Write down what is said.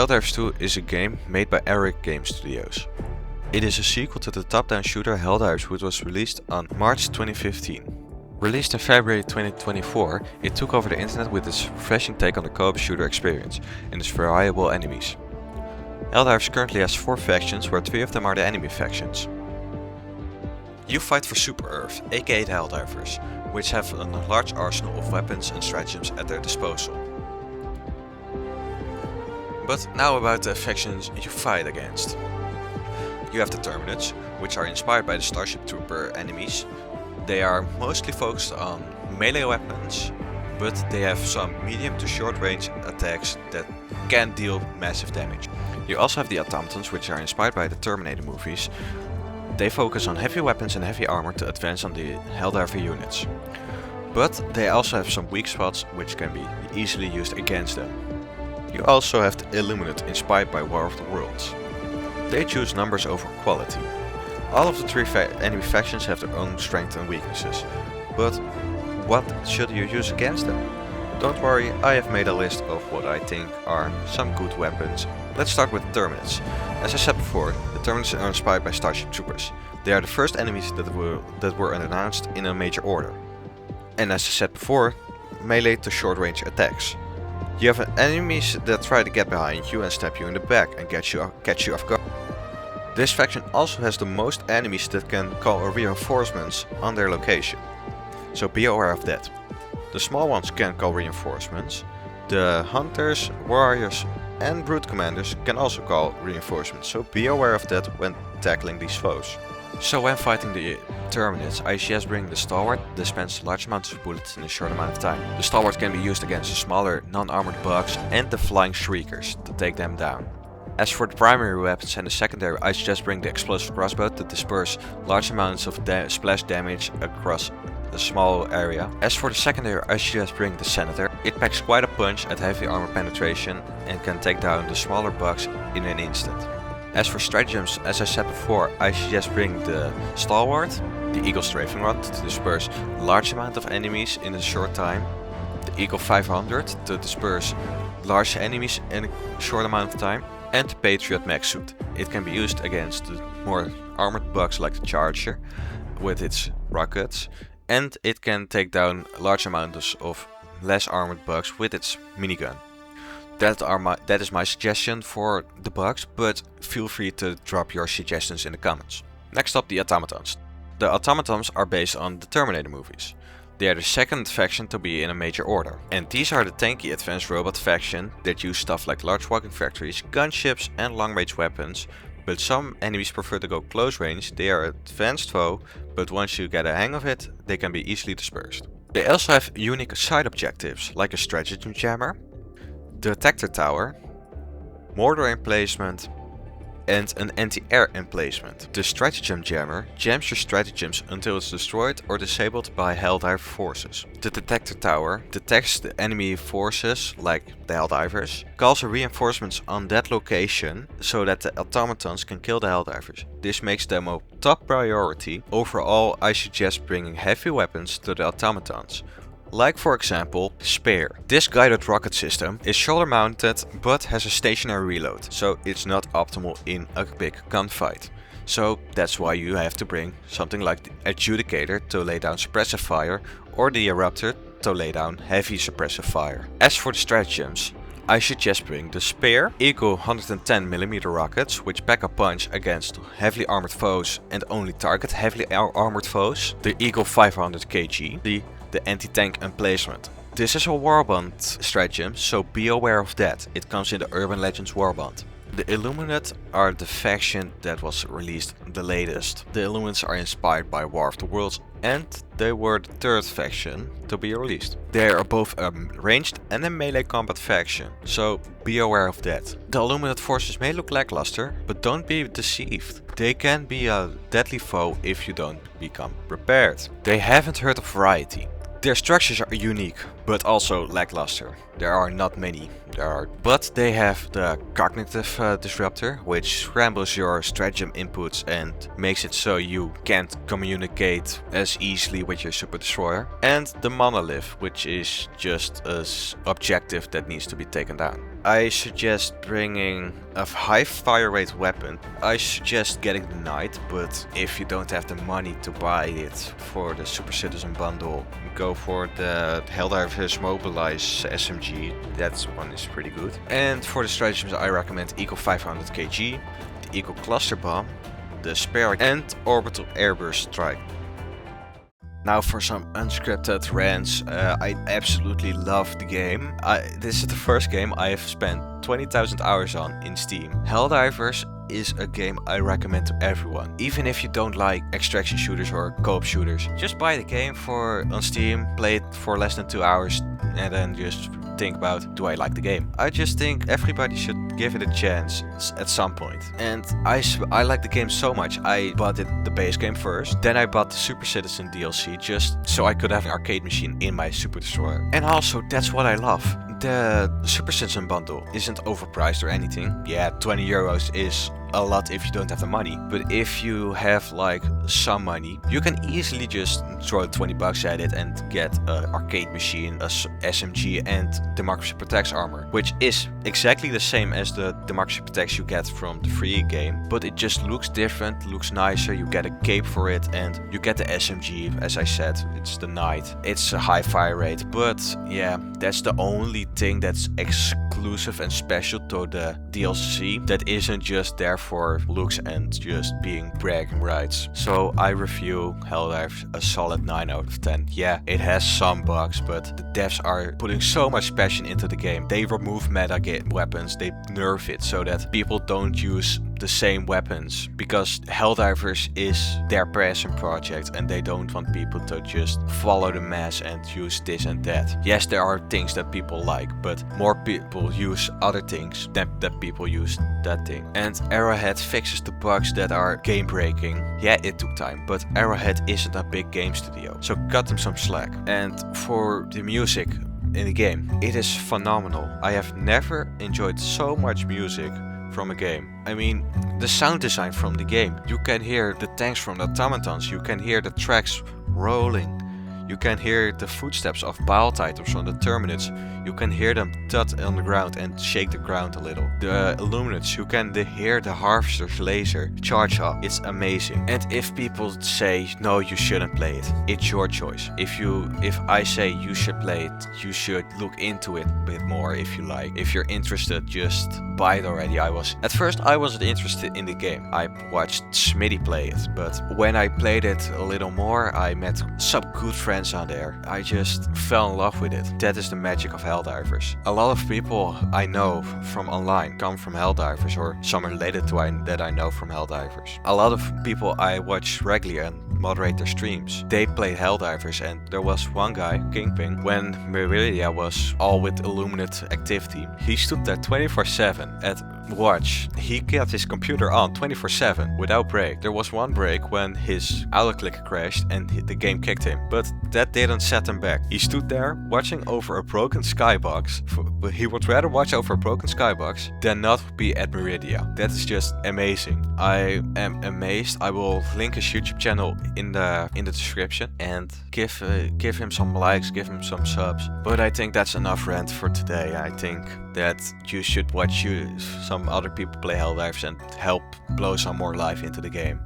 Helldivers 2 is a game made by Eric Game Studios. It is a sequel to the top-down shooter Helldivers, which was released on March 2015. Released in February 2024, it took over the internet with its refreshing take on the co-op shooter experience and its variable enemies. Helldivers currently has 4 factions, where 3 of them are the enemy factions. You fight for Super Earth, aka the Helldivers, which have a large arsenal of weapons and stratagems at their disposal. But now about the factions you fight against. You have the Terminids, which are inspired by the Starship Trooper enemies. They are mostly focused on melee weapons, but they have some medium to short range attacks that can deal massive damage. You also have the Automatons, which are inspired by the Terminator movies. They focus on heavy weapons and heavy armor to advance on the Helldiver units. But they also have some weak spots which can be easily used against them. You also have the Illuminate, inspired by War of the Worlds. They choose numbers over quality. All of the 3 enemy factions have their own strengths and weaknesses, but what should you use against them? Don't worry, I have made a list of what I think are some good weapons. Let's start with the Terminids. As I said before, the Terminids are inspired by Starship Troopers. They are the first enemies that were announced in a major order. And as I said before, melee to short range attacks. You have enemies that try to get behind you and stab you in the back and catch you off guard. This faction also has the most enemies that can call reinforcements on their location, so be aware of that. The small ones can call reinforcements. The hunters, warriors and brute commanders can also call reinforcements, so be aware of that when tackling these foes. So when fighting the Terminids, I suggest bringing the Stalwart, dispense large amounts of bullets in a short amount of time. The Stalwart can be used against the smaller non-armored bugs and the flying shriekers to take them down. As for the primary weapons and the secondary, I suggest bring the explosive crossbow to disperse large amounts of splash damage across a small area. As for the secondary, I suggest bring the Senator. It packs quite a punch at heavy armor penetration and can take down the smaller bugs in an instant. As for stratagems, as I said before, I suggest bring the Stalwart, the Eagle Strafing Rod to disperse a large amount of enemies in a short time, the Eagle 500 to disperse large enemies in a short amount of time, and the Patriot Mech Suit. It can be used against the more armored bugs like the Charger with its rockets, and it can take down large amounts of less armored bugs with its minigun. That is my suggestion for the bugs, but feel free to drop your suggestions in the comments. Next up, the Automatons. The Automatons are based on the Terminator movies. They are the second faction to be in a major order. And these are the tanky advanced robot faction that use stuff like large walking factories, gunships and long-range weapons. But some enemies prefer to go close range. They are advanced foe, but once you get a hang of it, they can be easily dispersed. They also have unique side objectives, like a stratagem jammer, detector tower, mortar emplacement, and an anti-air emplacement. The stratagem jammer jams your stratagems until it's destroyed or disabled by Helldiver forces. The detector tower detects the enemy forces, like the Helldivers, calls reinforcements on that location so that the Automatons can kill the Helldivers. This makes them a top priority. Overall, I suggest bringing heavy weapons to the Automatons. Like for example, Spear. This guided rocket system is shoulder mounted but has a stationary reload, so it's not optimal in a big gunfight. So that's why you have to bring something like the Adjudicator to lay down suppressive fire, or the Eruptor to lay down heavy suppressive fire. As for the stratagems, I suggest bring the Spear, Eagle 110mm rockets, which pack a punch against heavily armored foes and only target heavily armored foes, the Eagle 500 kg, the anti-tank emplacement. This is a warband stratagem, so be aware of that. It comes in the Urban Legends warband. The Illuminate are the faction that was released the latest. The Illuminates are inspired by War of the Worlds, and they were the 3rd faction to be released. They are both a ranged and a melee combat faction, so be aware of that. The Illuminate forces may look lackluster, but don't be deceived. They can be a deadly foe if you don't become prepared. They haven't heard of variety. Their structures are unique, but also lackluster. There are not many. But they have the cognitive disruptor, which scrambles your stratagem inputs and makes it so you can't communicate as easily with your super destroyer. And the monolith, which is just an objective that needs to be taken down. I suggest bringing a high fire rate weapon. I suggest getting the knight, but if you don't have the money to buy it for the Super Citizen bundle, go for the Helldivers Mobilize SMG. That one is pretty good. And for the stratagems, I recommend Eco 500 kg, the Eco Cluster Bomb, the Spare and Orbital Airburst Strike. Now for some unscripted rants. I absolutely love the game. This is the first game I have spent 20,000 hours on in Steam. Helldivers is a game I recommend to everyone. Even if you don't like extraction shooters or co-op shooters. Just buy the game on Steam, play it for less than 2 hours and then just think about, do I like the game? I just think everybody should give it a chance at some point. And I like the game so much. I bought the base game first, then I bought the Super Citizen DLC just so I could have an arcade machine in my Super Destroyer. And also, that's what I love. The Super Citizen bundle isn't overpriced or anything. Yeah, 20 euros is a lot if you don't have the money, but if you have like some money, you can easily just throw 20 bucks at it and get an arcade machine, a SMG and Democracy Protects armor, which is exactly the same as the Democracy Protects you get from the free game, but it just looks different, looks nicer. You get a cape for it and you get the SMG. As I said, it's the Knight. It's a high fire rate, but yeah, that's the only thing that's exclusive and special to the DLC that isn't just there for looks and just being bragging rights. So I review Helldivers a solid 9 out of 10. Yeah, it has some bugs, but the devs are putting so much passion into the game. They remove meta weapons, they nerf it so that people don't use the same weapons, because Helldivers is their passion project and they don't want people to just follow the mass and use this and that. Yes, there are things that people like, but more people use other things than that people use that thing. And Arrowhead fixes the bugs that are game breaking. Yeah, it took time, but Arrowhead isn't a big game studio, so cut them some slack. And for the music in the game, it is phenomenal. I have never enjoyed so much music from a game. I mean, the sound design from the game. You can hear the tanks from the automatons, you can hear the tracks rolling, you can hear the footsteps of Bile Titans on the Terminids, you can hear them thud on the ground and shake the ground a little. The Illuminates, you can hear the Harvester's laser charge up. It's amazing. And if people say, no, you shouldn't play it, it's your choice. If I say you should play it, you should look into it a bit more if you like. If you're interested, just buy it already. At first I wasn't interested in the game. I watched Smitty play it, but when I played it a little more, I met some good friends on there. I just fell in love with it. That is the magic of Helldivers. A lot of people I know from online come from Helldivers, or some related to that I know from Helldivers. A lot of people I watch regularly and moderate their streams, they played Helldivers, and there was one guy, Kingpin, when Meridia was all with Illuminate activity. He stood there 24/7 at watch. He kept his computer on 24/7 without break. There was one break when his autoclicker crashed and the game kicked him, but that didn't set him back. He stood there watching over a broken skybox. But he would rather watch over a broken skybox than not be at Meridia. That is just amazing. I am amazed. I will link his YouTube channel in the description and give him some likes, give him some subs. But I think that's enough rant for today. I think that you should watch some other people play Helldivers and help blow some more life into the game.